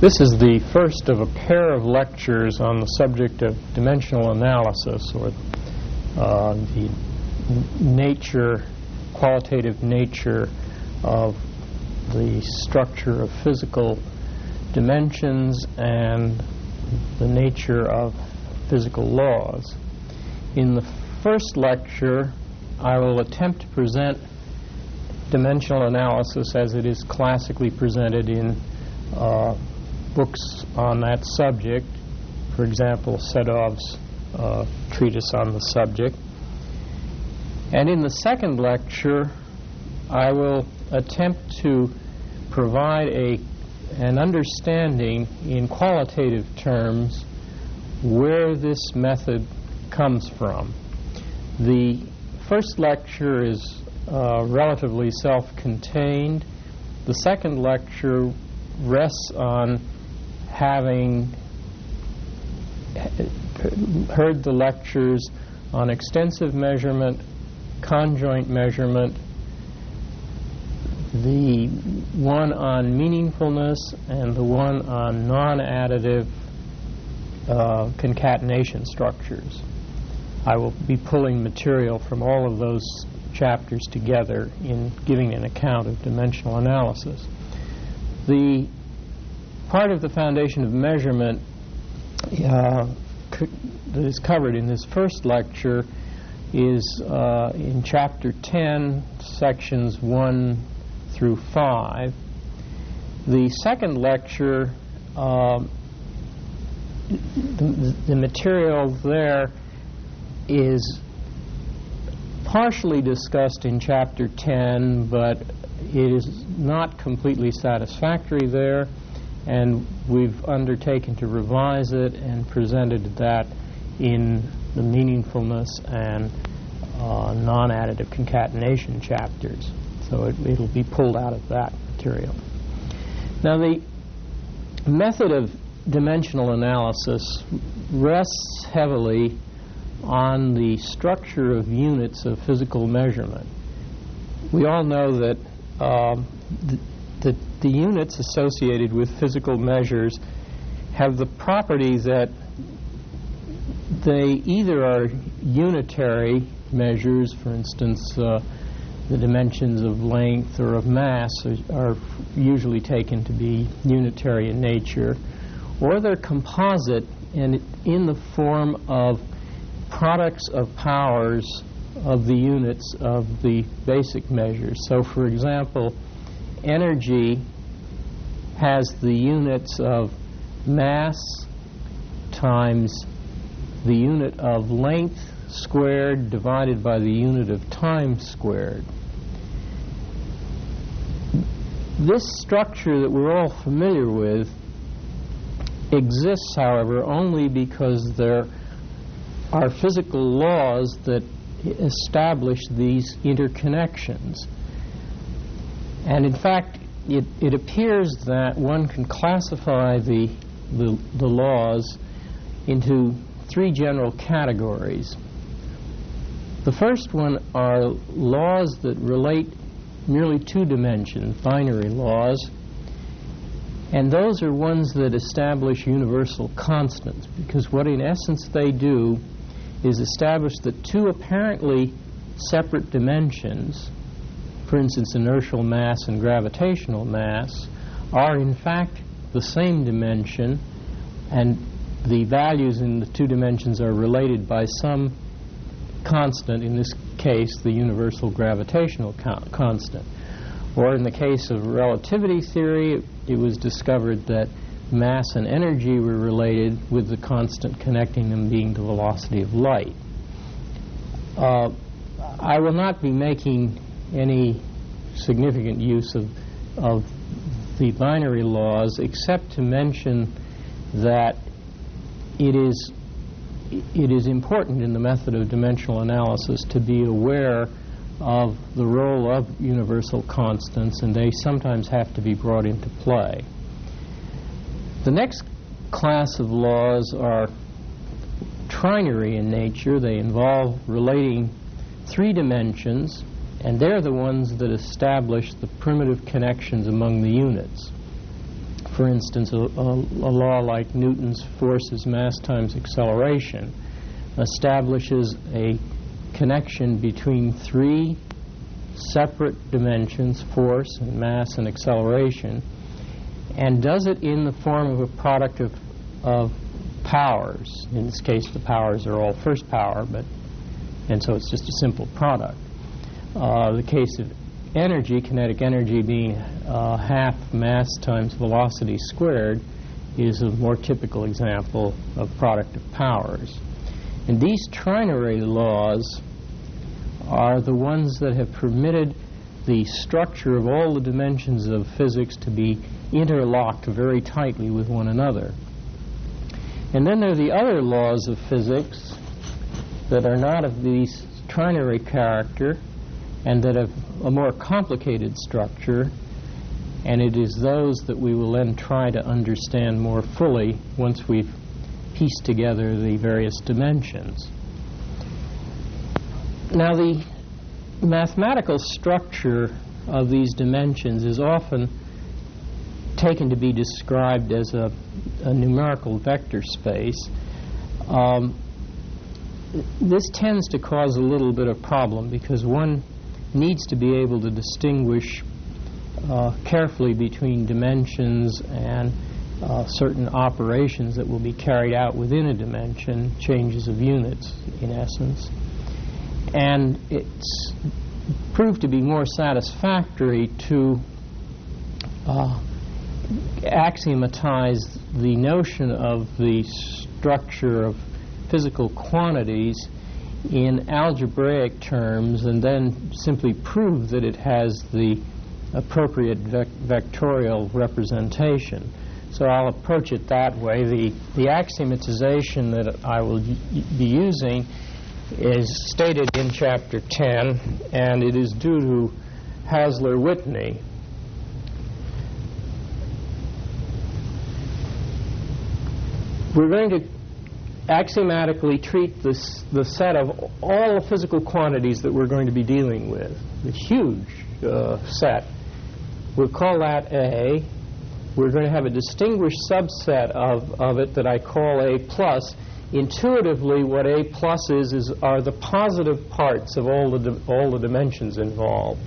This is the first of a pair of lectures on the subject of dimensional analysis, or the qualitative nature of the structure of physical dimensions and the nature of physical laws. In the first lecture, I will attempt to present dimensional analysis as it is classically presented in books on that subject, for example, Sedov's treatise on the subject. And in the second lecture, I will attempt to provide an understanding in qualitative terms where this method comes from. The first lecture is relatively self-contained. The second lecture rests on having heard the lectures on extensive measurement, conjoint measurement, the one on meaningfulness, and the one on non-additive concatenation structures. I will be pulling material from all of those chapters together in giving an account of dimensional analysis. The part of the foundation of measurement that is covered in this first lecture is in Chapter 10, Sections 1 through 5. The second lecture, the material there is partially discussed in Chapter 10, but it is not completely satisfactory there, and we've undertaken to revise it and presented that in the meaningfulness and non-additive concatenation chapters. So it'll be pulled out of that material. Now, the method of dimensional analysis rests heavily on the structure of units of physical measurement. We all know that the units associated with physical measures have the property that they either are unitary measures, for instance, the dimensions of length or of mass are usually taken to be unitary in nature, or they're composite and in the form of products of powers of the units of the basic measures. So, for example, energy has the units of mass times the unit of length squared divided by the unit of time squared. This structure that we're all familiar with exists, however, only because there are physical laws that establish these interconnections. And in fact, it appears that one can classify the laws into three general categories. The first one are laws that relate merely two dimensions, binary laws, and those are ones that establish universal constants, because what in essence they do is establish that two apparently separate dimensions, for instance inertial mass and gravitational mass, are in fact the same dimension, and the values in the two dimensions are related by some constant, in this case the universal gravitational constant. Or in the case of relativity theory, it was discovered that mass and energy were related, with the constant connecting them being the velocity of light. I will not be making any significant use of the binary laws, except to mention that it is important in the method of dimensional analysis to be aware of the role of universal constants, and they sometimes have to be brought into play. The next class of laws are trinary in nature. They involve relating three dimensions, and they're the ones that establish the primitive connections among the units. For instance, a law like Newton's forces, mass times acceleration, establishes a connection between three separate dimensions, force and mass and acceleration, and does it in the form of a product of powers. In this case, the powers are all first power, and so it's just a simple product. The case of energy, kinetic energy being half mass times velocity squared, is a more typical example of product of powers. And these trinary laws are the ones that have permitted the structure of all the dimensions of physics to be interlocked very tightly with one another. And then there are the other laws of physics that are not of these trinary character and that have a more complicated structure, and it is those that we will then try to understand more fully once we've pieced together the various dimensions. Now, the mathematical structure of these dimensions is often taken to be described as a numerical vector space. This tends to cause a little bit of problem because one needs to be able to distinguish carefully between dimensions and certain operations that will be carried out within a dimension, changes of units in essence. And it's proved to be more satisfactory to axiomatize the notion of the structure of physical quantities in algebraic terms and then simply prove that it has the appropriate vectorial representation. So I'll approach it that way. The axiomatization that I will be using is stated in Chapter 10, and it is due to Hasler-Whitney. We're going to axiomatically treat the set of all the physical quantities that we're going to be dealing with, the huge set. We'll call that A. We're going to have a distinguished subset of it that I call A plus. Intuitively, what A plus are the positive parts of all the dimensions involved.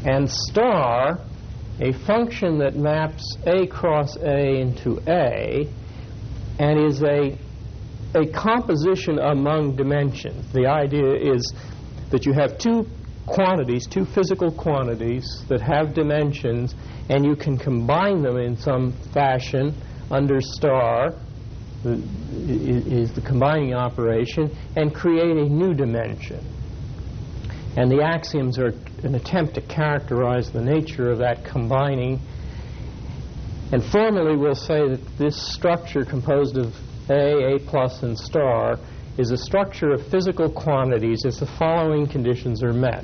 And star, a function that maps A cross A into A, and is a composition among dimensions. The idea is that you have two physical quantities that have dimensions, and you can combine them in some fashion under star, is the combining operation, and create a new dimension. And the axioms are an attempt to characterize the nature of that combining. And formally, we'll say that this structure composed of A plus, and star is a structure of physical quantities if the following conditions are met.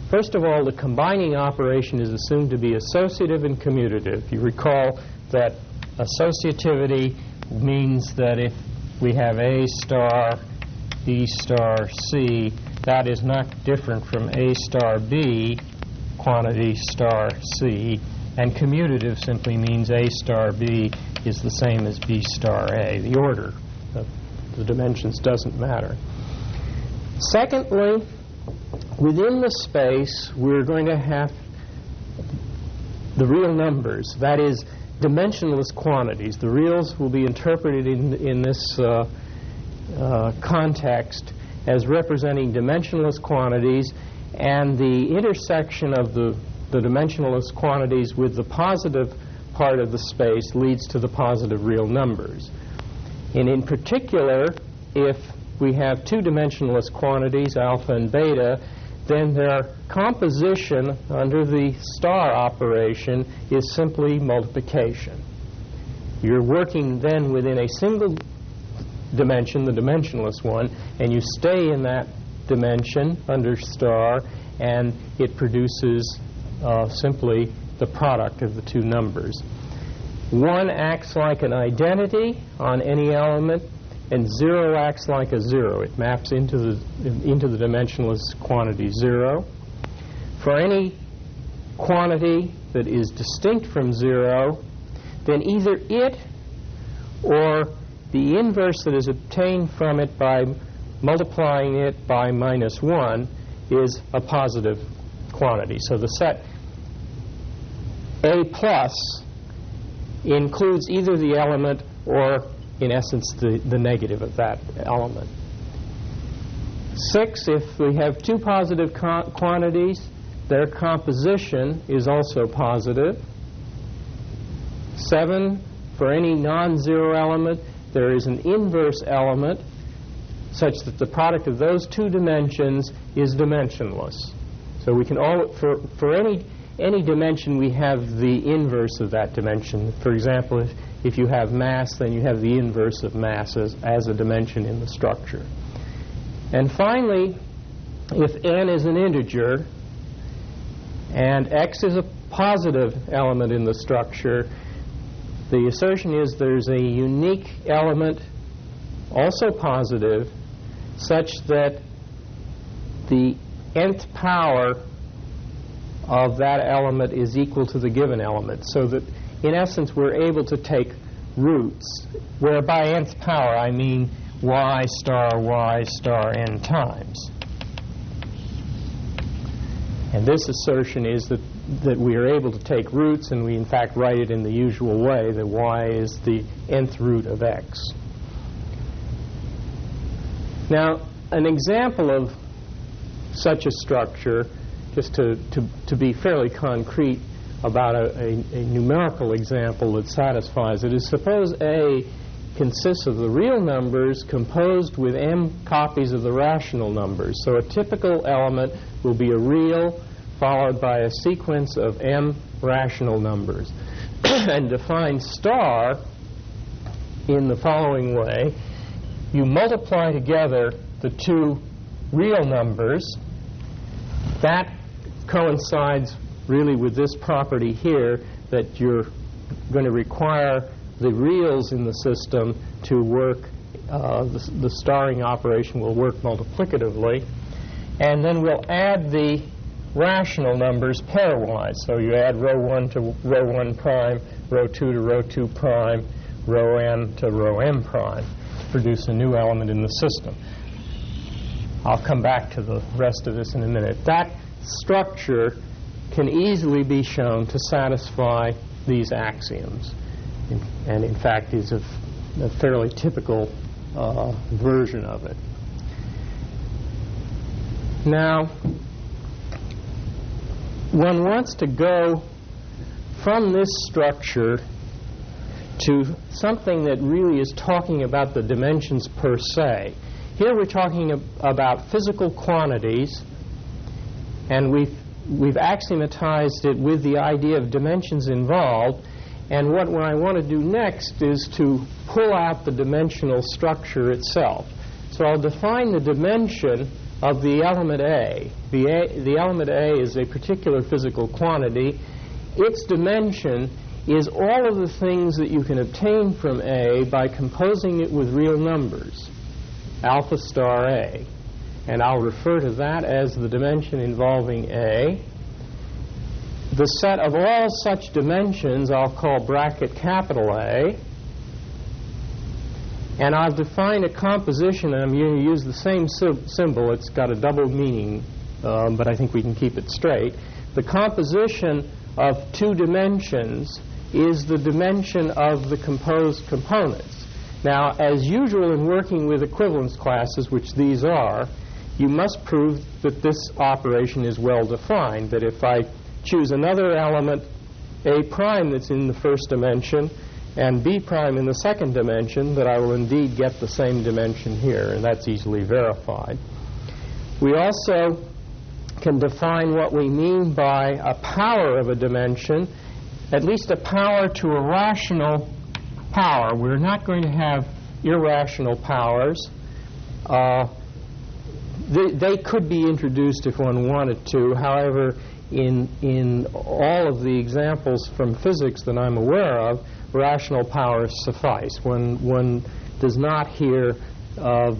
First of all, the combining operation is assumed to be associative and commutative. You recall that associativity means that if we have A star, B star, C, that is not different from A star B, quantity star C, and commutative simply means A star B is the same as B star A. The order of the dimensions doesn't matter. Secondly, within the space, we're going to have the real numbers, that is, dimensionless quantities. The reals will be interpreted in this context as representing dimensionless quantities, and the intersection of the dimensionless quantities with the positive part of the space leads to the positive real numbers. And in particular, if we have two dimensionless quantities, alpha and beta, then their composition under the star operation is simply multiplication. You're working then within a single dimension, the dimensionless one, and you stay in that dimension under star, and it produces simply the product of the two numbers. One acts like an identity on any element, and 0 acts like a 0. It maps into the dimensionless quantity 0. For any quantity that is distinct from 0, then either it or the inverse that is obtained from it by multiplying it by -1 is a positive quantity. So the set A plus includes either the element or, in essence, the negative of that element. 6, if we have two positive quantities, their composition is also positive. 7, for any non-zero element, there is an inverse element such that the product of those two dimensions is dimensionless. So we can for any dimension, we have the inverse of that dimension. For example, if you have mass, then you have the inverse of mass as a dimension in the structure. And finally, if n is an integer and x is a positive element in the structure, the assertion is there's a unique element, also positive, such that the nth power of that element is equal to the given element. So that, in essence, we're able to take roots, where by nth power I mean y star n times. And this assertion is that we are able to take roots, and we in fact write it in the usual way, that y is the nth root of x. Now, an example of such a structure, just to be fairly concrete about a numerical example that satisfies it, is suppose A consists of the real numbers composed with m copies of the rational numbers. So a typical element will be a real followed by a sequence of m rational numbers. And define star in the following way. You multiply together the two real numbers. That coincides really with this property here, that you're going to require the reals in the system to work, the starring operation will work multiplicatively. And then we'll add the rational numbers pairwise. So you add row 1 to row 1 prime, row 2 to row 2 prime, row n to row m prime, to produce a new element in the system. I'll come back to the rest of this in a minute. That structure can easily be shown to satisfy these axioms, and in fact is a fairly typical version of it. Now, one wants to go from this structure to something that really is talking about the dimensions per se. Here we're talking about physical quantities, and we've axiomatized it with the idea of dimensions involved. And what I want to do next is to pull out the dimensional structure itself. So I'll define the dimension of the element A. The element A is a particular physical quantity. Its dimension is all of the things that you can obtain from A by composing it with real numbers, alpha star A. And I'll refer to that as the dimension involving A. The set of all such dimensions I'll call bracket capital A. And I'll define a composition, and I'm going to use the same symbol. It's got a double meaning, but I think we can keep it straight. The composition of two dimensions is the dimension of the composed components. Now, as usual in working with equivalence classes, which these are, you must prove that this operation is well defined, that if I choose another element, A prime, that's in the first dimension, and B prime in the second dimension, that I will indeed get the same dimension here, and that's easily verified. We also can define what we mean by a power of a dimension, at least a power to a rational power. We're not going to have irrational powers. They could be introduced if one wanted to. However, in all of the examples from physics that I'm aware of, rational powers suffice. One does not hear a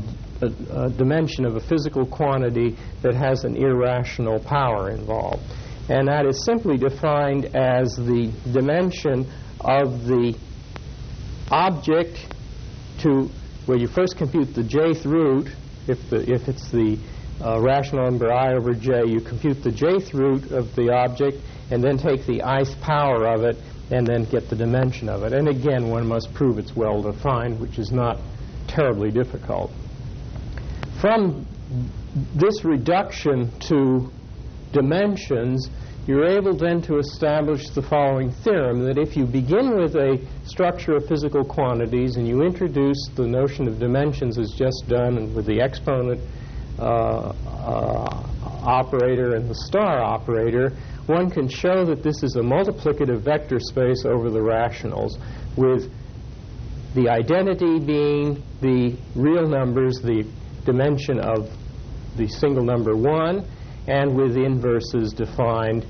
dimension of a physical quantity that has an irrational power involved. And that is simply defined as the dimension of the object to where you first compute the jth root. If it's the rational number I over j, you compute the jth root of the object and then take the ith power of it and then get the dimension of it. And again, one must prove it's well defined, which is not terribly difficult. From this reduction to dimensions, you're able then to establish the following theorem, that if you begin with a structure of physical quantities and you introduce the notion of dimensions as just done and with the exponent operator and the star operator, one can show that this is a multiplicative vector space over the rationals, with the identity being the real numbers, the dimension of the single number 1, and with inverses defined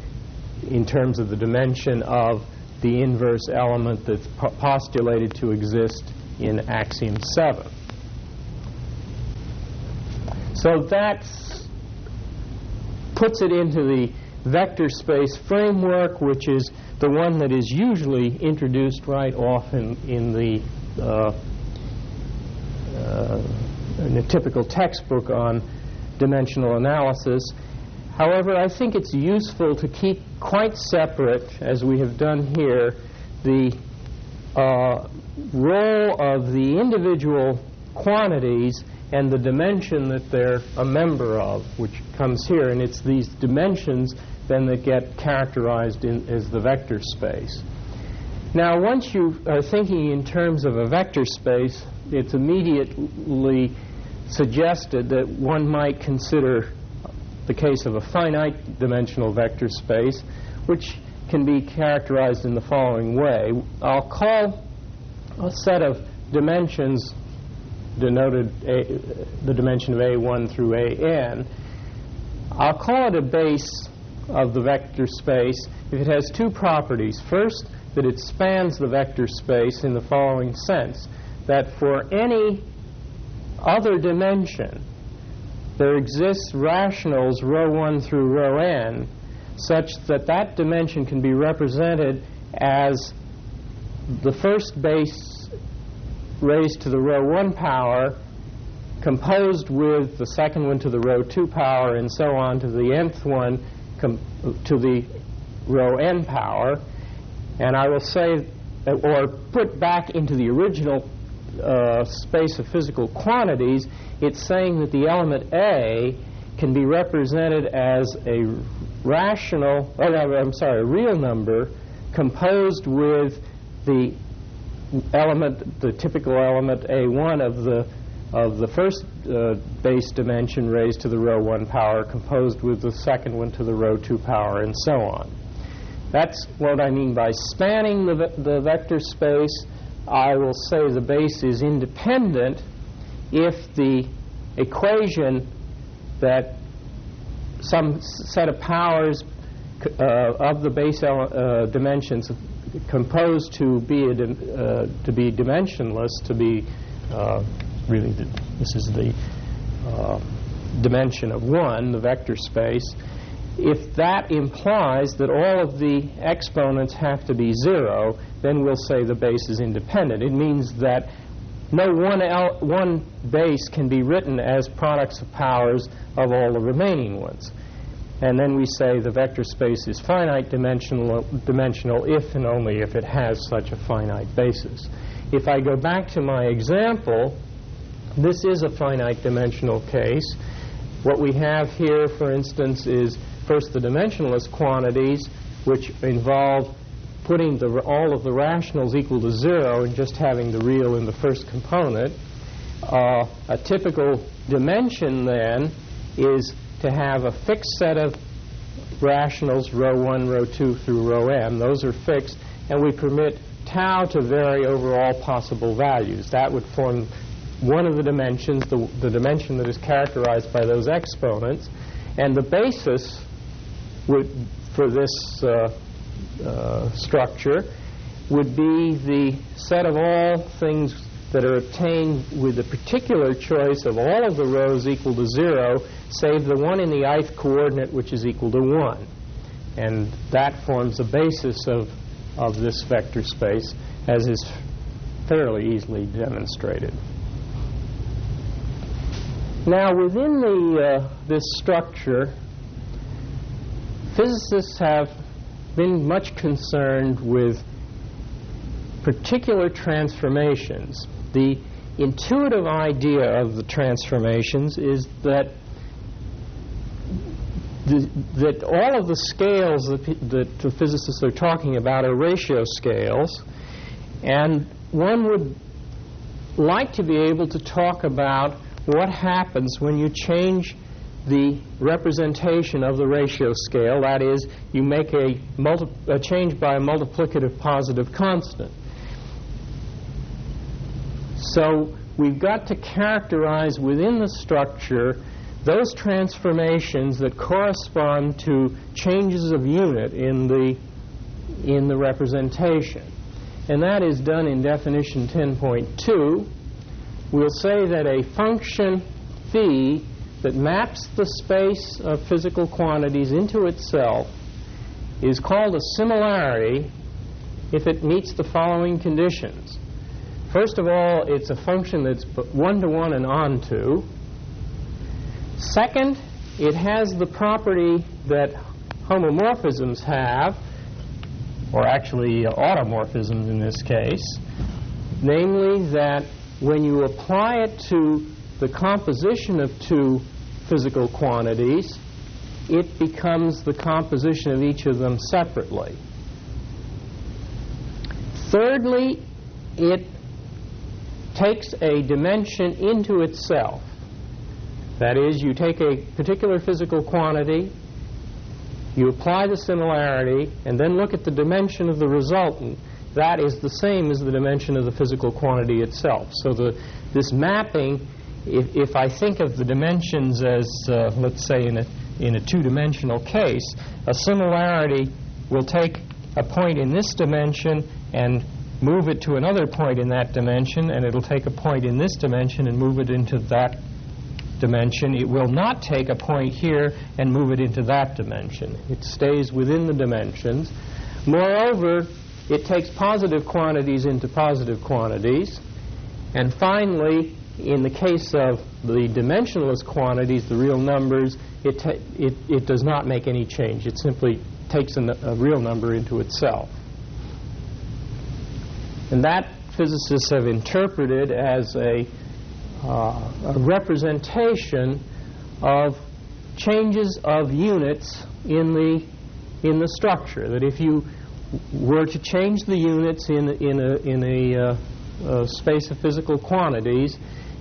in terms of the dimension of the inverse element that's postulated to exist in axiom 7. So that puts it into the vector space framework, which is the one that is usually introduced right off in the typical textbook on dimensional analysis. However, I think it's useful to keep quite separate, as we have done here, the role of the individual quantities and the dimension that they're a member of, which comes here. And it's these dimensions then that get characterized as the vector space. Now, once you are thinking in terms of a vector space, it's immediately suggested that one might consider the case of a finite dimensional vector space, which can be characterized in the following way. I'll call a set of dimensions denoted the dimension of A1 through AN. I'll call it a base of the vector space if it has two properties. First, that it spans the vector space in the following sense, that for any other dimension there exists rationals rho 1 through rho n such that that dimension can be represented as the first base raised to the rho 1 power composed with the second one to the rho 2 power and so on to the nth one to the rho n power. And I will say, or put back into the original space of physical quantities, it's saying that the element A can be represented as a a real number composed with the element, the typical element A1 of the first base dimension raised to the rho 1 power composed with the second one to the rho 2 power and so on. That's what I mean by spanning the vector space. I will say the base is independent if the equation that some set of powers of the base dimensions composed to be dimensionless, to be really this is the dimension of 1, the vector space. If that implies that all of the exponents have to be 0, then we'll say the base is independent. It means that no one base can be written as products of powers of all the remaining ones. And then we say the vector space is finite dimensional if and only if it has such a finite basis. If I go back to my example, this is a finite dimensional case. What we have here, for instance, is first the dimensionless quantities, which involve putting all of the rationals equal to 0 and just having the real in the first component. A typical dimension, then, is to have a fixed set of rationals, rho 1, rho 2 through rho n. Those are fixed, and we permit tau to vary over all possible values. That would form one of the dimensions, the dimension that is characterized by those exponents. And the basis for this structure would be the set of all things that are obtained with the particular choice of all of the rows equal to 0, save the one in the ith coordinate, which is equal to 1. And that forms the basis of of this vector space, as is fairly easily demonstrated. Now, within this structure, physicists have been much concerned with particular transformations. The intuitive idea of the transformations is that all of the scales that the physicists are talking about are ratio scales, and one would like to be able to talk about what happens when you change the representation of the ratio scale. That is, you make a change by a multiplicative positive constant. So we've got to characterize within the structure those transformations that correspond to changes of unit in the representation. And that is done in definition 10.2. We'll say that a function phi that maps the space of physical quantities into itself is called a similarity if it meets the following conditions. First of all, it's a function that's one-to-one and onto. Second, it has the property that homomorphisms have, or actually automorphisms in this case, namely that when you apply it to the composition of two physical quantities, it becomes the composition of each of them separately. Thirdly, it takes a dimension into itself. That is, you take a particular physical quantity, you apply the similarity, and then look at the dimension of the resultant. That is the same as the dimension of the physical quantity itself. So this mapping, if I think of the dimensions as, let's say, in a two-dimensional case, a similarity will take a point in this dimension and move it to another point in that dimension, and it'll take a point in this dimension and move it into that dimension. It will not take a point here and move it into that dimension. It stays within the dimensions. Moreover, it takes positive quantities into positive quantities. And finally, in the case of the dimensionless quantities, the real numbers, it does not make any change. It simply takes a real number into itself. And that physicists have interpreted as a representation of changes of units in the structure. That if you were to change the units in a space of physical quantities,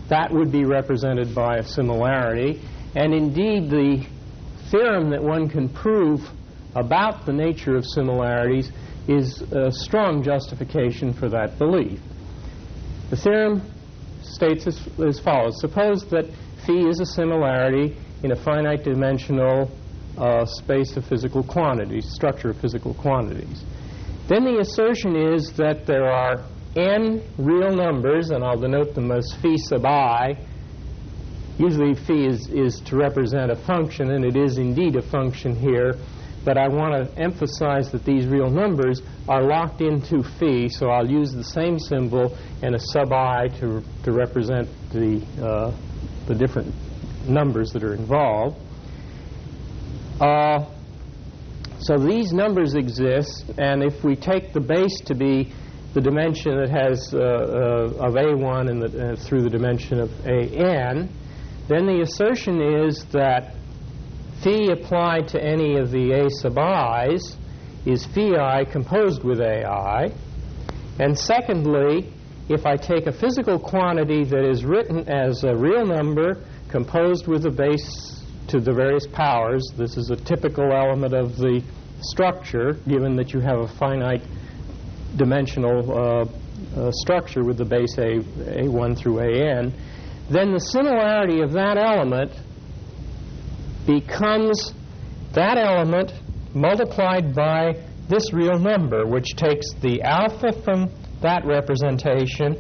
that would be represented by a similarity. And indeed, the theorem that one can prove about the nature of similarities is a strong justification for that belief. The theorem states as follows. Suppose that phi is a similarity in a finite dimensional space of physical quantities, structure of physical quantities. Then the assertion is that there are n real numbers, and I'll denote them as phi sub I. Usually phi is to represent a function, and it is indeed a function here, but I want to emphasize that these real numbers are locked into phi, so I'll use the same symbol and a sub I to represent the different numbers that are involved. So these numbers exist, and if we take the base to be the dimension that has of A1 and through the dimension of AN, then the assertion is that phi applied to any of the A sub i's is phi I composed with AI. And secondly, if I take a physical quantity that is written as a real number composed with a base to the various powers, this is a typical element of the structure, given that you have a finite dimensional structure with the base A1 through AN, then the similarity of that element becomes that element multiplied by this real number, which takes the alpha from that representation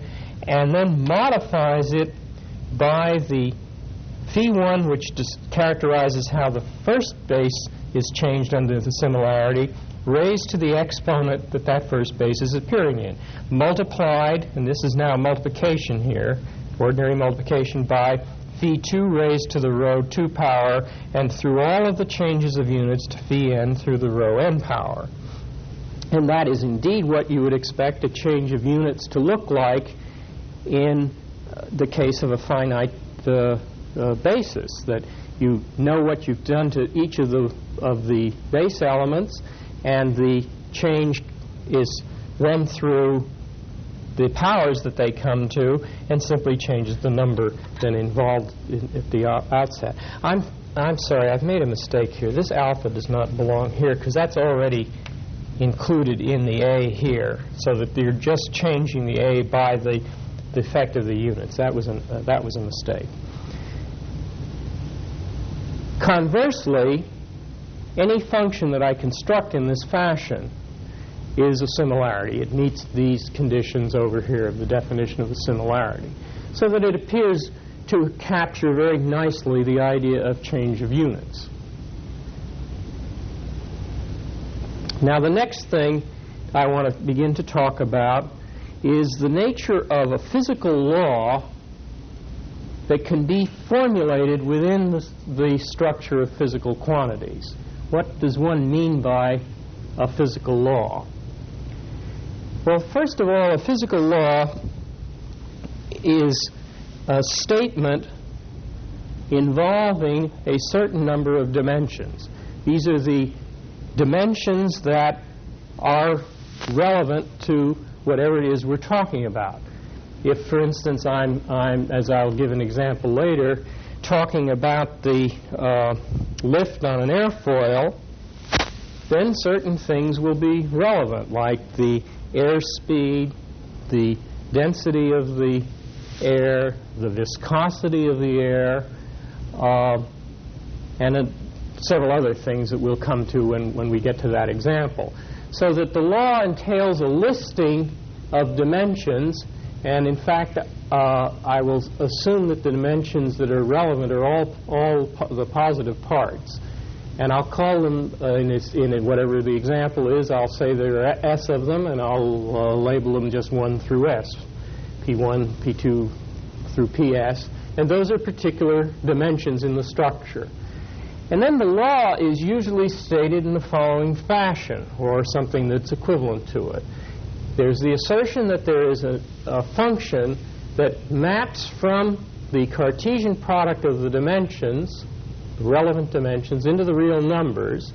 and then modifies it by the phi1, which characterizes how the first base is changed under the similarity, raised to the exponent that that first base is appearing in, multiplied, and this is now multiplication here, ordinary multiplication, by phi 2 raised to the rho 2 power, and through all of the changes of units to phi n through the rho n power. And that is indeed what you would expect a change of units to look like in the case of a finite basis, that you know what you've done to each of the base elements, and the change is run through the powers that they come to and simply changes the number then involved at the outset. I'm sorry, I've made a mistake here. This alpha does not belong here because that's already included in the A here, so that you're just changing the A by the effect of the units. That was a mistake. Conversely, any function that I construct in this fashion is a similarity. It meets these conditions over here of the definition of a similarity, so that it appears to capture very nicely the idea of change of units. Now, the next thing I want to begin to talk about is the nature of a physical law that can be formulated within the structure of physical quantities. What does one mean by a physical law? Well, first of all, a physical law is a statement involving a certain number of dimensions. These are the dimensions that are relevant to whatever it is we're talking about. If, for instance, I'm as I'll give an example later, talking about the lift on an airfoil, then certain things will be relevant, like the airspeed, the density of the air, the viscosity of the air, and several other things that we'll come to when we get to that example. So that the law entails a listing of dimensions, and in fact I will assume that the dimensions that are relevant are all the positive parts. And I'll call them, in whatever the example is, I'll say there are S of them, and I'll label them just 1 through S, P1, P2 through PS. And those are particular dimensions in the structure. And then the law is usually stated in the following fashion, or something that's equivalent to it. There's the assertion that there is a function that maps from the Cartesian product of the dimensions, the relevant dimensions, into the real numbers,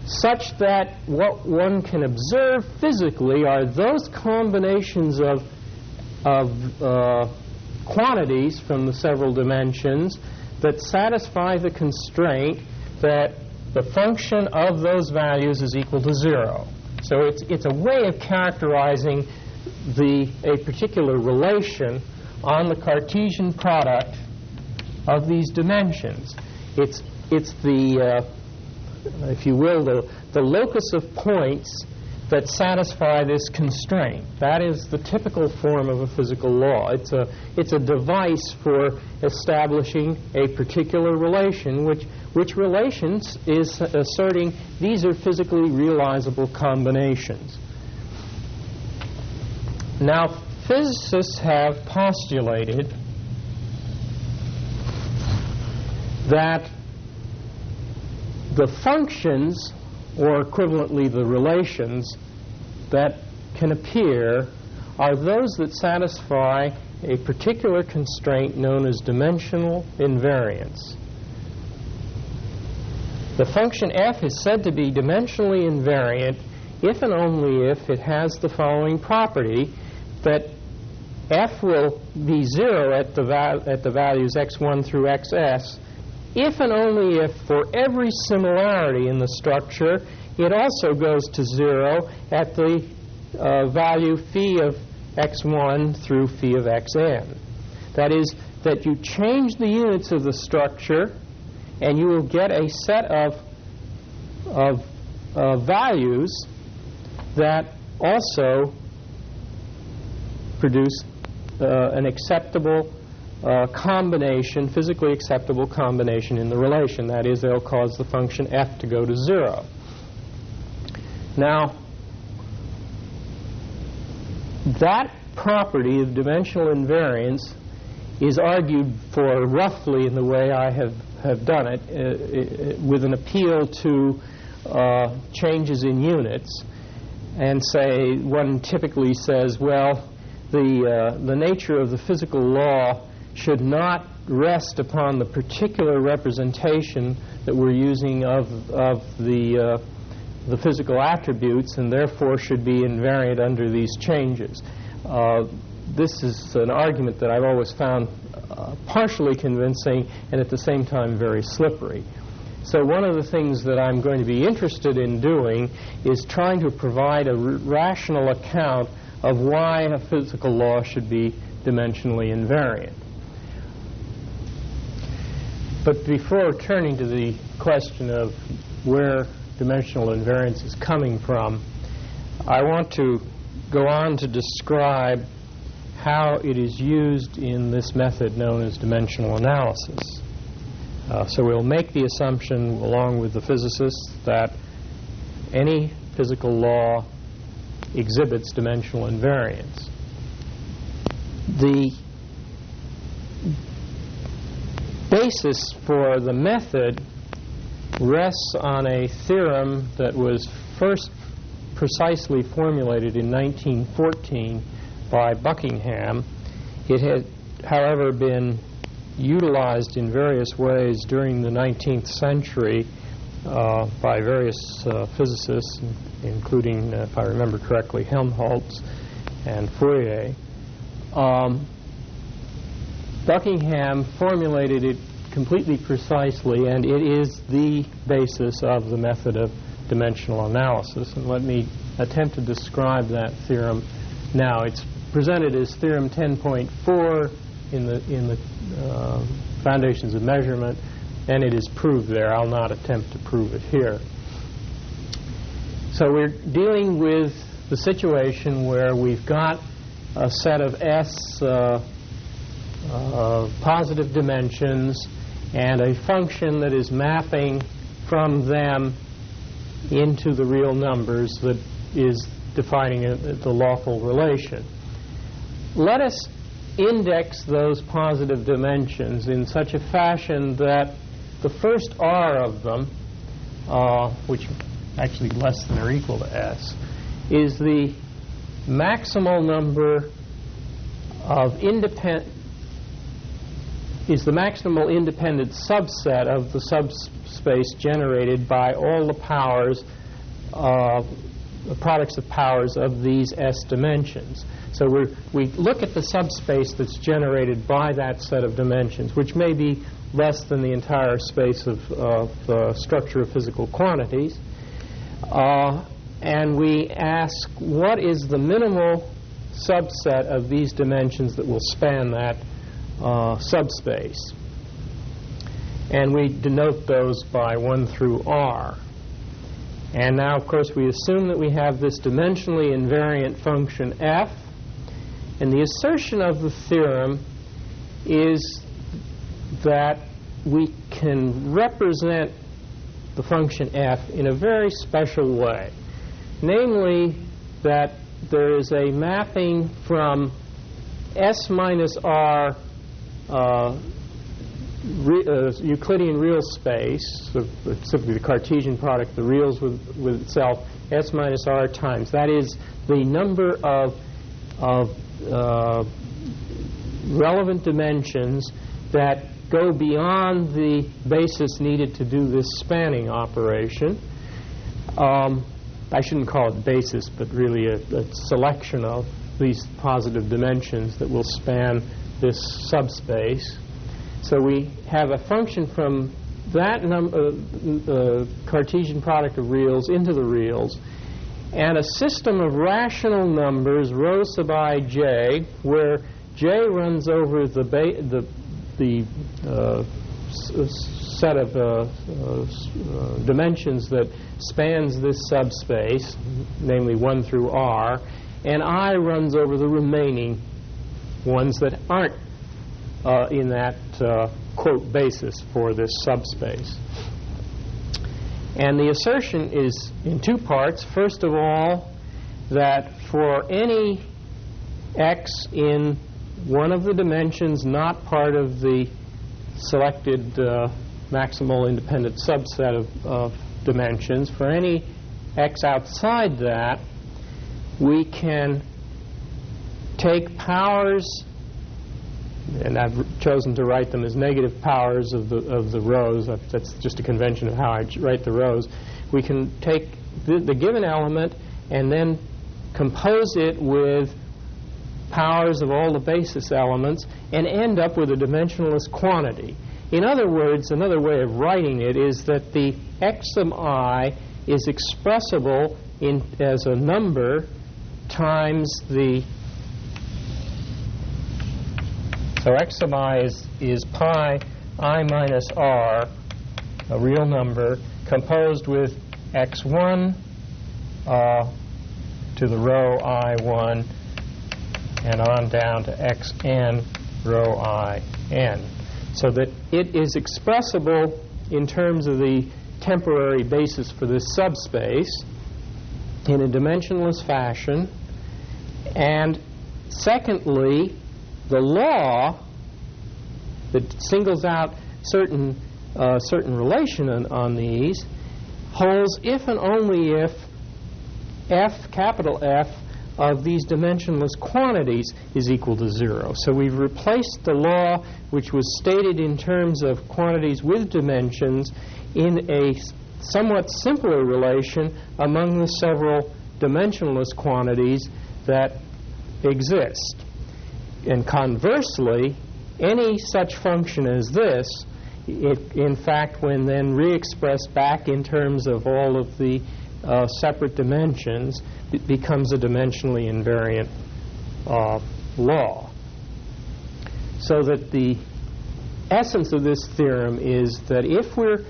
such that what one can observe physically are those combinations of quantities from the several dimensions that satisfy the constraint that the function of those values is equal to 0. So it's a way of characterizing a particular relation on the Cartesian product of these dimensions. It's the, if you will, the locus of points that satisfy this constraint. That is the typical form of a physical law. It's a device for establishing a particular relation, which relations is asserting these are physically realizable combinations. Now, physicists have postulated that the functions, or equivalently the relations, that can appear are those that satisfy a particular constraint known as dimensional invariance. The function f is said to be dimensionally invariant if and only if it has the following property, that f will be 0 at the values x1 through xs, if and only if for every similarity in the structure it also goes to 0 at the value phi of x1 through phi of xn. That is, that you change the units of the structure and you will get a set of values that also produce an acceptable combination, physically acceptable combination in the relation. That is, they'll cause the function f to go to 0. Now, that property of dimensional invariance is argued for roughly in the way I have done it, with an appeal to changes in units. And say, one typically says, well, the nature of the physical law should not rest upon the particular representation that we're using of the physical attributes, and therefore should be invariant under these changes. This is an argument that I've always found partially convincing and at the same time very slippery. So one of the things that I'm going to be interested in doing is trying to provide a rational account of why a physical law should be dimensionally invariant. But before turning to the question of where dimensional invariance is coming from, I want to go on to describe how it is used in this method known as dimensional analysis. So we'll make the assumption, along with the physicists, that any physical law exhibits dimensional invariance. The basis for the method rests on a theorem that was first precisely formulated in 1914 by Buckingham. It had, however, been utilized in various ways during the 19th century by various physicists, including, if I remember correctly, Helmholtz and Fourier. Buckingham formulated it completely precisely, and it is the basis of the method of dimensional analysis. And let me attempt to describe that theorem now. It's presented as Theorem 10.4 in the Foundations of Measurement, and it is proved there. I'll not attempt to prove it here. So we're dealing with the situation where we've got a set of S positive dimensions and a function that is mapping from them into the real numbers that is defining the lawful relation. Let us index those positive dimensions in such a fashion that the first R of them, which actually less than or equal to S, is the maximal number of maximal independent subset of the subspace generated by all the powers, the products of powers of these S dimensions. So we look at the subspace that's generated by that set of dimensions, which may be less than the entire space of structure of physical quantities, and we ask what is the minimal subset of these dimensions that will span that subspace. And we denote those by 1 through R. And now, of course, we assume that we have this dimensionally invariant function f, and the assertion of the theorem is that we can represent the function f in a very special way. Namely, that there is a mapping from S minus R Euclidean real space, so simply the Cartesian product, the reals with itself, S minus R times. That is the number of relevant dimensions that go beyond the basis needed to do this spanning operation. I shouldn't call it basis, but really a selection of these positive dimensions that will span this subspace. So we have a function from that Cartesian product of reals into the reals, and a system of rational numbers, rho sub I j, where j runs over the set of dimensions that spans this subspace, namely 1 through R, and I runs over the remaining ones that aren't in that quote basis for this subspace. And the assertion is in two parts. First of all, that for any x in one of the dimensions not part of the selected maximal independent subset of dimensions, for any x outside that, we can take powers, and I've chosen to write them as negative powers of the rows. That's just a convention of how I write the rows. We can take the given element and then compose it with powers of all the basis elements and end up with a dimensionless quantity. In other words, another way of writing it is that the x sub I is expressible as a number times the... So x sub I is pi I minus r, a real number, composed with x1 to the row I1 and on down to xn row in. So that it is expressible in terms of the temporary basis for this subspace in a dimensionless fashion. And secondly, the law that singles out certain relation on these holds if and only if f, capital F, of these dimensionless quantities is equal to 0. So we've replaced the law which was stated in terms of quantities with dimensions in a somewhat simpler relation among the several dimensionless quantities that exist. And conversely, any such function as this, in fact, when then re-expressed back in terms of all of the separate dimensions, it becomes a dimensionally invariant law. So that the essence of this theorem is that if we're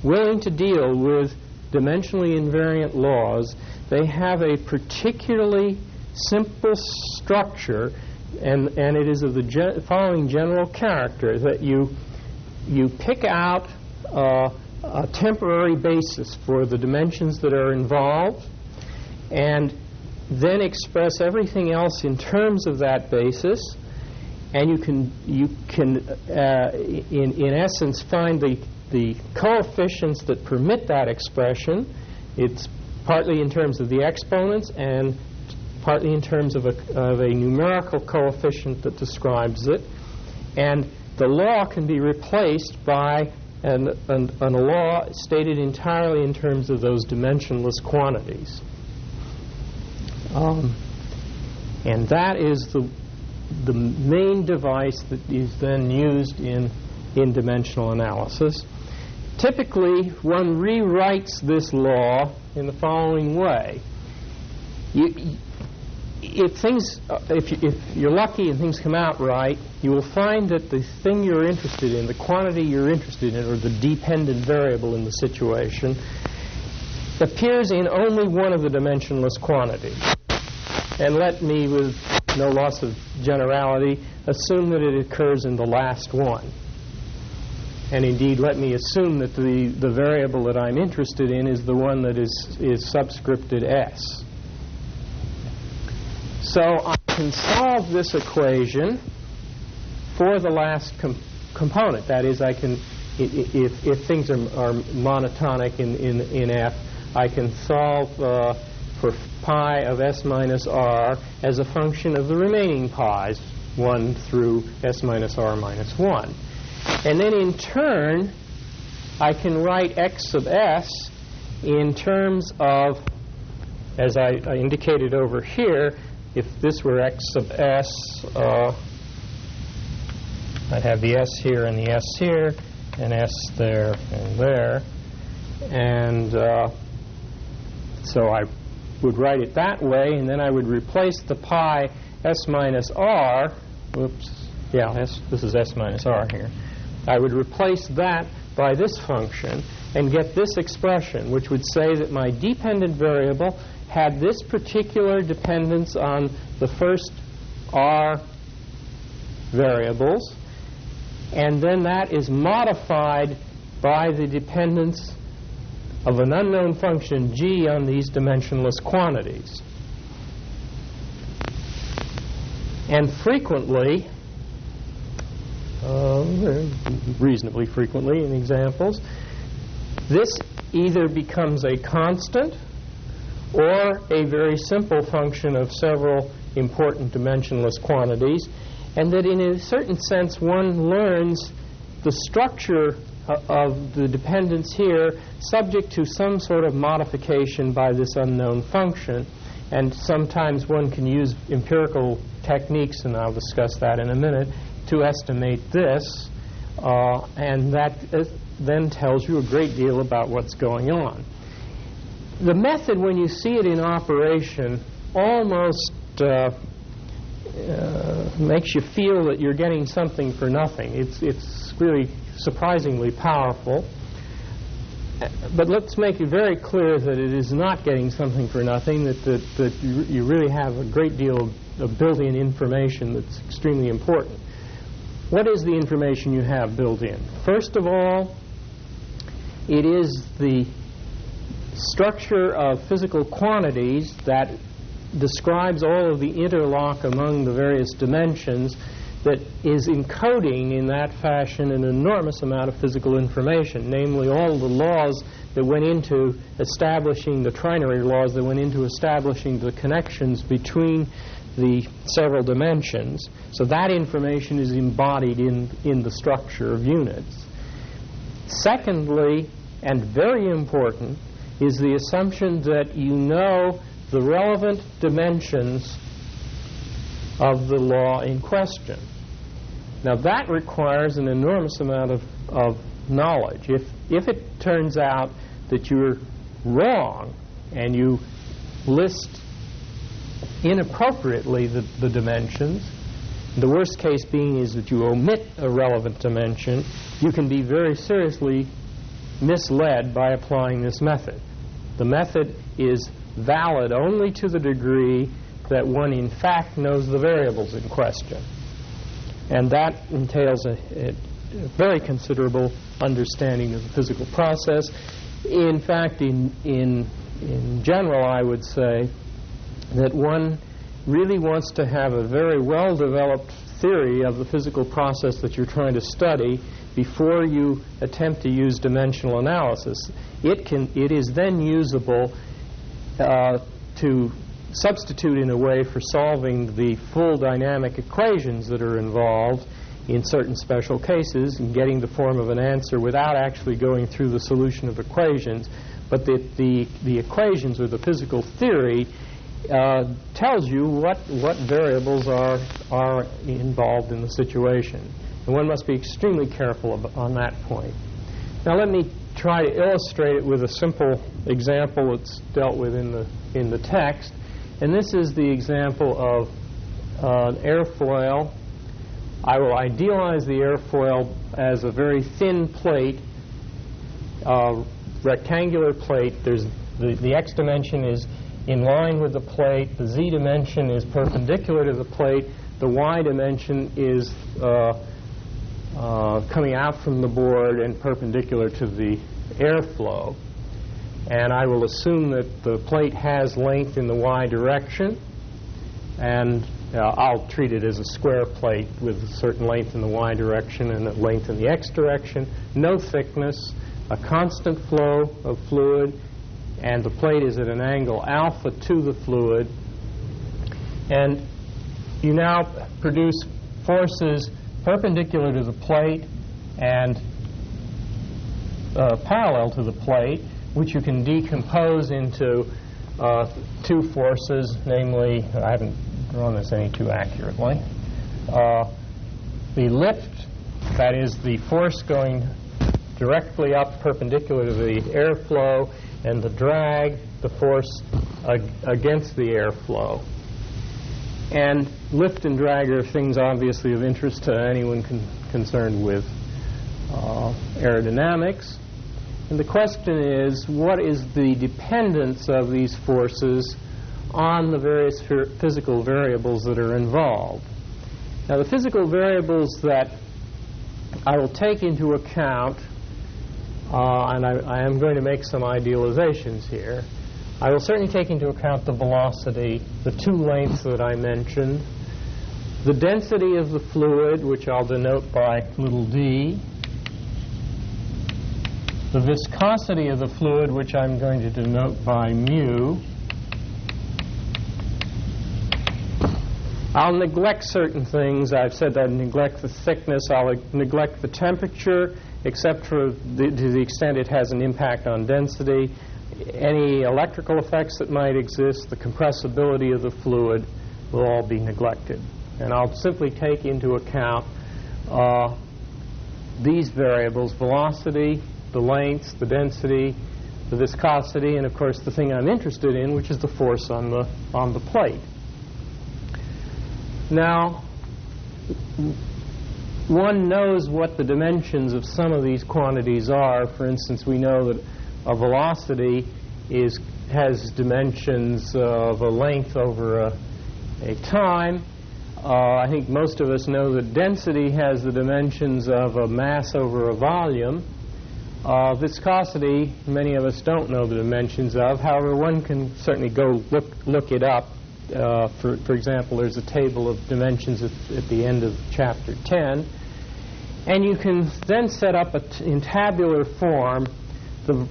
willing to deal with dimensionally invariant laws, they have a particularly simple structure, and it is of the following general character: that you pick out a temporary basis for the dimensions that are involved, and then express everything else in terms of that basis, and you can in essence find the coefficients that permit that expression. It's partly in terms of the exponents and partly in terms of a numerical coefficient that describes it, and the law can be replaced by a law stated entirely in terms of those dimensionless quantities. And that is the main device that is then used in dimensional analysis. Typically, one rewrites this law in the following way. If you're lucky and things come out right, you will find that the thing you're interested in, the quantity you're interested in, or the dependent variable in the situation, appears in only one of the dimensionless quantities. And let me, with no loss of generality, assume that it occurs in the last one. And indeed, let me assume that the variable that I'm interested in is the one that is subscripted S. So I can solve this equation for the last component. That is, I can, if things are monotonic in F, I can solve for pi of S minus R as a function of the remaining pi's, 1 through S minus R minus 1. And then in turn, I can write x sub S in terms of, as I indicated over here, if this were x sub S, I'd have the S here and the S here, and S there and there. And so I would write it that way, and then I would replace the pi S minus R, this is S minus R here. I would replace that by this function and get this expression, which would say that my dependent variable had this particular dependence on the first R variables, and then that is modified by the dependence of an unknown function g on these dimensionless quantities. And frequently, reasonably frequently in examples, this either becomes a constant or a very simple function of several important dimensionless quantities, and that in a certain sense one learns the structure of the dependence here subject to some sort of modification by this unknown function. And sometimes one can use empirical techniques, and I'll discuss that in a minute, to estimate this, and that then tells you a great deal about what's going on. The method, when you see it in operation, almost makes you feel that you're getting something for nothing. It's really surprisingly powerful. But let's make it very clear that it is not getting something for nothing, that you really have a great deal of built-in information that's extremely important. What is the information you have built in? First of all, it is the structure of physical quantities that describes all of the interlock among the various dimensions that is encoding in that fashion an enormous amount of physical information, namely all the laws that went into establishing the trinary laws that went into establishing the connections between the several dimensions. So that information is embodied in the structure of units. Secondly, and very important, is the assumption that you know the relevant dimensions of the law in question. Now that requires an enormous amount of knowledge. If it turns out that you're wrong and you list inappropriately the dimensions, the worst case being is that you omit a relevant dimension, you can be very seriously misled by applying this method. The method is valid only to the degree that one in fact knows the variables in question. And that entails a very considerable understanding of the physical process. In fact, in general, I would say that one really wants to have a very well-developed theory of the physical process that you're trying to study before you attempt to use dimensional analysis. It is then usable to substitute in a way for solving the full dynamic equations that are involved in certain special cases and getting the form of an answer without actually going through the solution of equations. But the equations or the physical theory tells you what variables are involved in the situation. And one must be extremely careful on that point. Now let me try to illustrate it with a simple example that's dealt with in the text. And this is the example of an airfoil. I will idealize the airfoil as a very thin plate, rectangular plate. There's the x dimension is in line with the plate. The z dimension is perpendicular to the plate. The y dimension is coming out from the board and perpendicular to the airflow. And I will assume that the plate has length in the y direction, and I'll treat it as a square plate with a certain length in the y direction and a length in the x direction, no thickness, a constant flow of fluid, and the plate is at an angle alpha to the fluid. And you now produce forces perpendicular to the plate and parallel to the plate, which you can decompose into two forces, namely, I haven't drawn this any too accurately. The lift, that is the force going directly up perpendicular to the airflow, and the drag, the force against the airflow. And lift and drag are things obviously of interest to anyone concerned with aerodynamics. And the question is, what is the dependence of these forces on the various physical variables that are involved? Now, the physical variables that I will take into account and I am going to make some idealizations here. I will certainly take into account the velocity, the two lengths that I mentioned, the density of the fluid, which I'll denote by little d, the viscosity of the fluid, which I'm going to denote by mu. I'll neglect certain things. I've said I'd neglect the thickness. I'll neglect the temperature, except to the extent it has an impact on density. Any electrical effects that might exist, the compressibility of the fluid, will all be neglected. And I'll simply take into account these variables: velocity, the lengths, the density, the viscosity, and of course the thing I'm interested in, which is the force on the plate. Now, one knows what the dimensions of some of these quantities are. For instance, we know that a velocity has dimensions of a length over a time. I think most of us know that density has the dimensions of a mass over a volume. Viscosity, many of us don't know the dimensions of. However, one can certainly go look it up. For example, there's a table of dimensions at the end of Chapter 10. And you can then set up in tabular form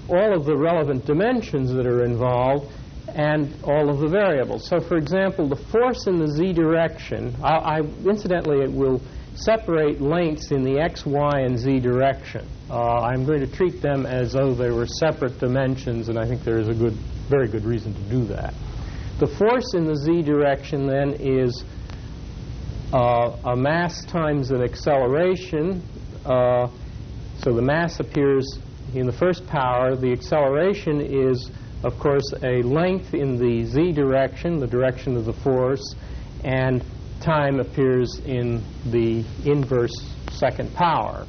all of the relevant dimensions that are involved and all of the variables. So, for example, the force in the z direction, incidentally, it will separate lengths in the x, y, and z direction. I'm going to treat them as though they were separate dimensions, and I think there is a very good reason to do that. The force in the z direction, then, is a mass times an acceleration. So the mass appears in the first power. The acceleration is, of course, a length in the z direction, the direction of the force, and time appears in the inverse second power.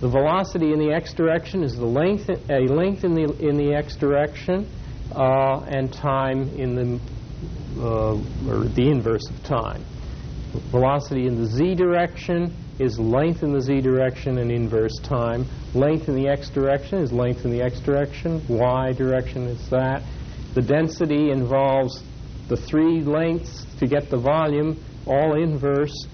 The velocity in the x direction is a length in the x direction, and time in or the inverse of time. Velocity in the z direction is length in the z direction and inverse time. Length in the x direction is length in the x direction. Y direction is that. The density involves the three lengths to get the volume, all inverse,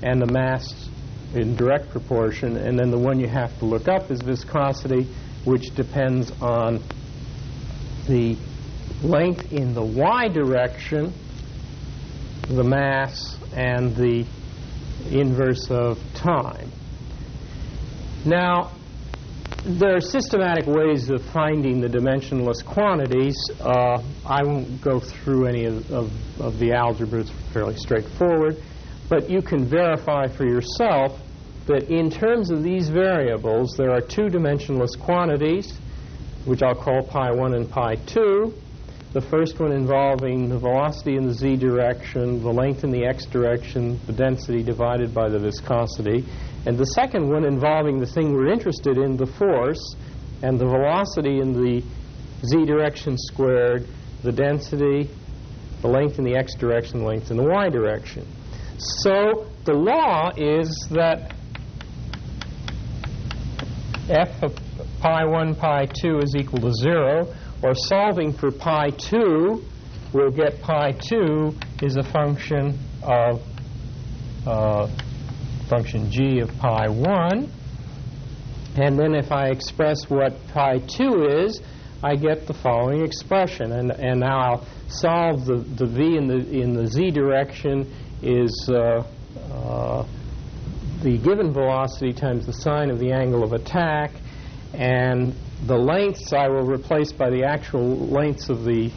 and the mass in direct proportion. And then the one you have to look up is viscosity, which depends on the length in the y direction, the mass, and the inverse of time. Now, there are systematic ways of finding the dimensionless quantities. I won't go through any of the algebra. It's fairly straightforward. But you can verify for yourself that in terms of these variables, there are two dimensionless quantities, which I'll call pi 1 and pi 2. The first one involving the velocity in the z direction, the length in the x direction, the density divided by the viscosity. And the second one involving the thing we're interested in, the force, and the velocity in the z direction squared, the density, the length in the x direction, the length in the y direction. So the law is that f of pi 1, pi 2 is equal to 0, or solving for pi 2, we'll get pi 2 is a function of function g of pi 1. And then if I express what pi 2 is, I get the following expression. And now I'll solve the v in the z direction is the given velocity times the sine of the angle of attack, and the lengths I will replace by the actual lengths of the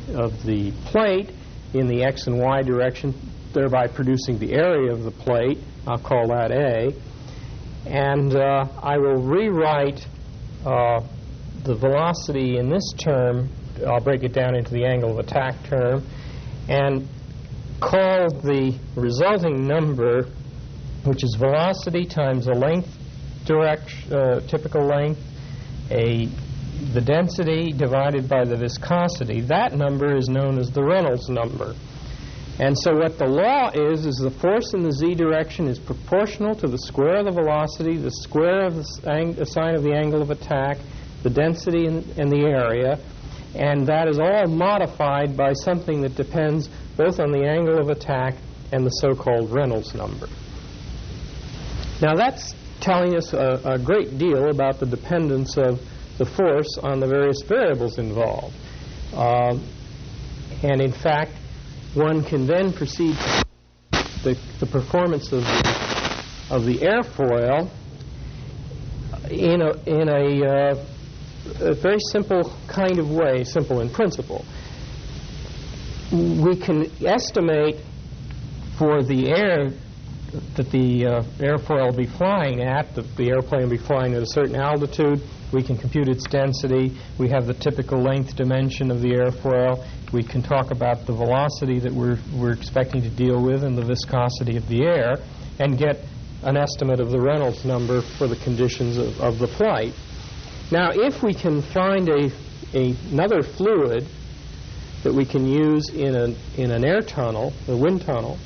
plate in the x and y direction, thereby producing the area of the plate. I'll call that A. And I will rewrite the velocity in this term. I'll break it down into the angle of attack term and call the resulting number, which is velocity times the length typical length, the density divided by the viscosity. That number is known as the Reynolds number. And so what the law is the force in the z direction is proportional to the square of the velocity, the square of the sine of the angle of attack, the density and the area, and that is all modified by something that depends both on the angle of attack and the so-called Reynolds number. Now that's telling us a great deal about the dependence of the force on the various variables involved. And in fact, one can then proceed to the performance of the airfoil in a very simple kind of way, simple in principle. We can estimate for the air that the airfoil will be flying at, the airplane will be flying at a certain altitude. We can compute its density. We have the typical length dimension of the airfoil. We can talk about the velocity that we're expecting to deal with and the viscosity of the air, and get an estimate of the Reynolds number for the conditions of the flight. Now, if we can find another fluid that we can use in an air tunnel, a wind tunnel,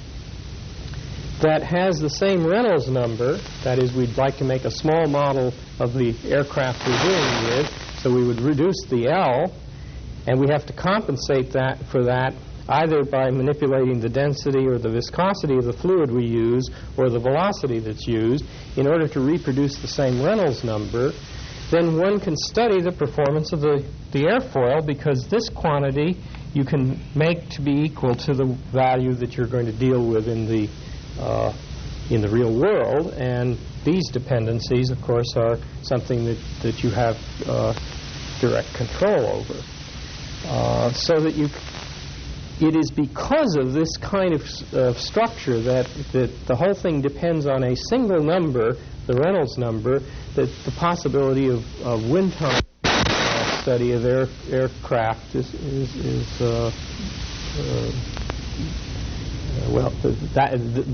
that has the same Reynolds number, that is, we'd like to make a small model of the aircraft we're dealing with, so we would reduce the L, and we have to compensate for that either by manipulating the density or the viscosity of the fluid we use or the velocity that's used in order to reproduce the same Reynolds number, then one can study the performance of the airfoil, because this quantity you can make to be equal to the value that you're going to deal with in the real world, and these dependencies, of course, are something that you have direct control over. So that it is because of this kind of structure that the whole thing depends on a single number, the Reynolds number, that the possibility of wind tunnel study of aircraft is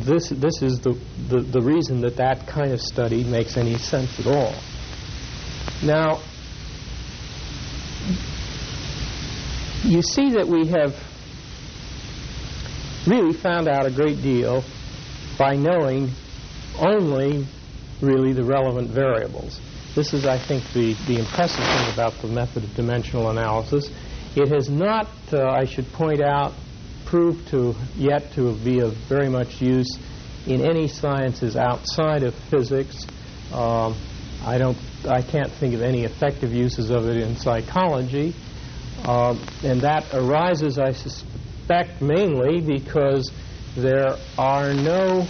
this is the reason that kind of study makes any sense at all. Now, you see that we have really found out a great deal by knowing only really the relevant variables. This is, I think, the impressive thing about the method of dimensional analysis. It has not, I should point out, proved yet to be of very much use in any sciences outside of physics. I can't think of any effective uses of it in psychology, and that arises, I suspect, mainly because there are no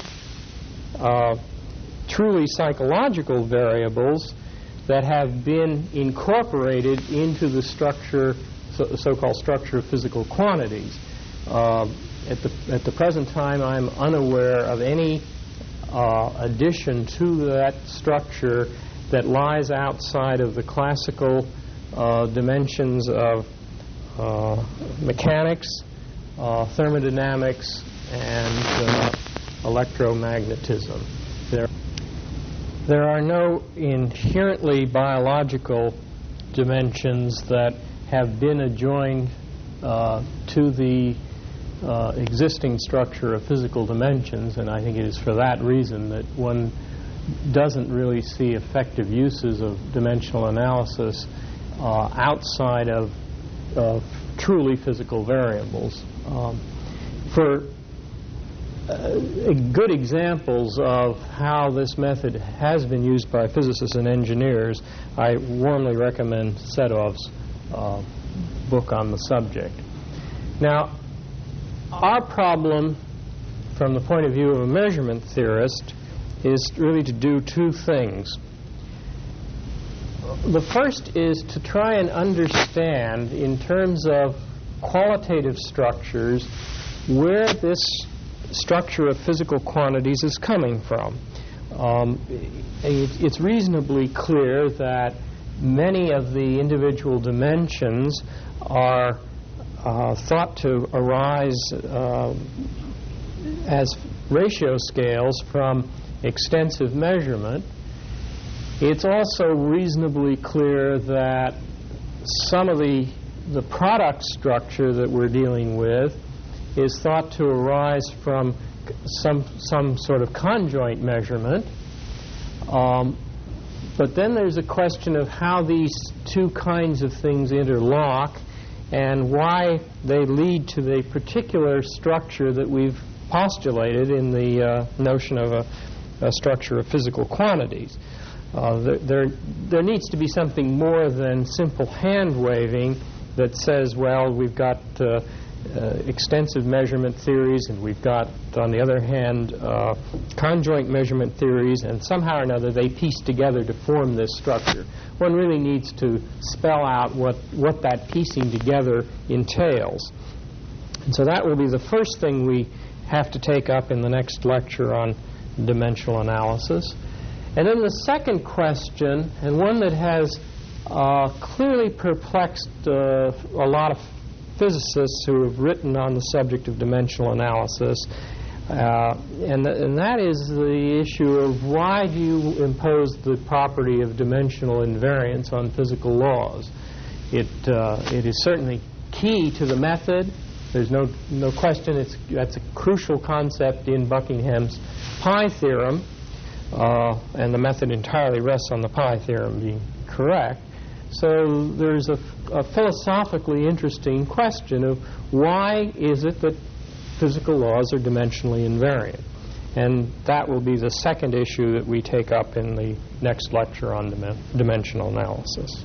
truly psychological variables that have been incorporated into the structure, so-called structure of physical quantities. At the present time, I'm unaware of any addition to that structure that lies outside of the classical dimensions of mechanics, thermodynamics, and electromagnetism. There are no inherently biological dimensions that have been adjoined to the existing structure of physical dimensions, and I think it is for that reason that one doesn't really see effective uses of dimensional analysis outside of truly physical variables. For good examples of how this method has been used by physicists and engineers, I warmly recommend Sedov's book on the subject. Now, our problem from the point of view of a measurement theorist is really to do two things. The first is to try and understand, in terms of qualitative structures, where this structure of physical quantities is coming from. It's reasonably clear that many of the individual dimensions are thought to arise as ratio scales from extensive measurement. It's also reasonably clear that some of the product structure that we're dealing with is thought to arise from some sort of conjoint measurement. But then there's a question of how these two kinds of things interlock and why they lead to the particular structure that we've postulated in the notion of a structure of physical quantities. There needs to be something more than simple hand-waving that says, well, we've got extensive measurement theories, and we've got, on the other hand, conjoint measurement theories, and somehow or another they piece together to form this structure. One really needs to spell out what that piecing together entails. And so that will be the first thing we have to take up in the next lecture on dimensional analysis. And then the second question, and one that has clearly perplexed a lot of physicists who have written on the subject of dimensional analysis, and that is the issue of why do you impose the property of dimensional invariance on physical laws? It is certainly key to the method. There's no question that's a crucial concept in Buckingham's pi theorem, and the method entirely rests on the pi theorem being correct. So there's a philosophically interesting question of why is it that physical laws are dimensionally invariant? And that will be the second issue that we take up in the next lecture on dimensional analysis.